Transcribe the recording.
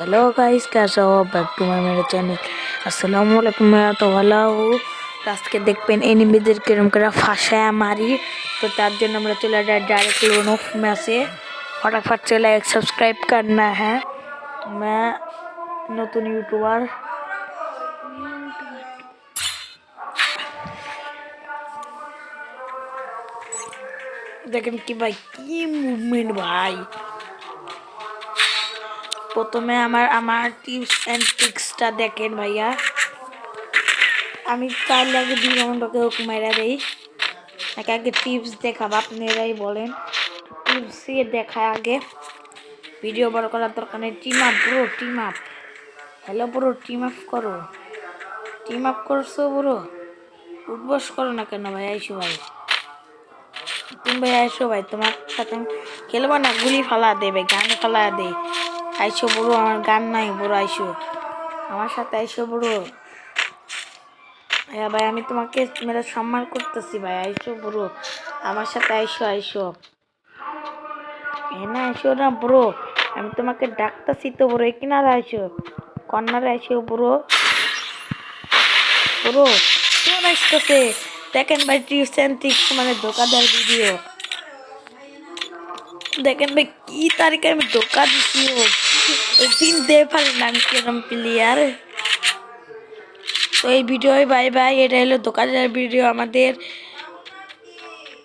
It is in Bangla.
हेलो गाइस, कैसे हो? बैक टू माय मेरे चैनल। আসসালামু আলাইকুম। मैं तो ভালো हूँ। তো আজকে দেখবেন এনিমিদের কিরম করে ফাঁসায় মারি। তো তার জন্য আমরা চলে যাই डायरेक्ट लोन ऑफ मैसे फटाफट से लाइक सब्सक्राइब करना है। मैं নতুন ইউটিউবার। দেখেন কি ভাই, কি মুভমেন্ট ভাই। প্রথমে আমার টিপস এন্ড ট্রিক্সটা দেখেন ভাইয়া। আমি চাইলে আগে 2 রাউন্ডকে হুক মেরা দেই। নাকি আগে টিপস দেখাব? আপনারাই বলেন। টিপস দেখায় আগে, ভিডিও বড় করার দরকার নেই। Team up bro, team up. Hello bro, team up করো। টিম আপ করছো ব্রো? উঠবস করো না কেন ভাই? আইসো ভাই, তুমি ভাই আইসো ভাই, তোমার সাথে আমি খেলবো না। গুলি ফালা দেবে, গান ফালা দে। আইসো ব্রো, আমার গান নাই ব্রো। আইসো আমার সাথে, আইসো ব্রো। হ্যাঁ ভাই, আমি তোমাকে মেরা সম্মান করতেছি ভাই। আইসো ব্রো, আমার সাথে আইসো। আইসো না, আইসো না ব্রো, আমি তোমাকে ডাকতেছি তো ব্রো। কিনারে আইসো, কর্নারে আইসো ব্রো। ব্রো কেমন আসতেছে দেখেন ভাই। টিপস এন্ড ট্রিক্স মানে ধোকাদার ভিডিও দেখেন ভাই। কি তারিখে আমি ধোকা দিছি, চিনতে পারি না আমি কিরম প্লেয়ার। তো এই ভিডিও বাই বাই। এটা হলো ধোকাদার ভিডিও আমাদের।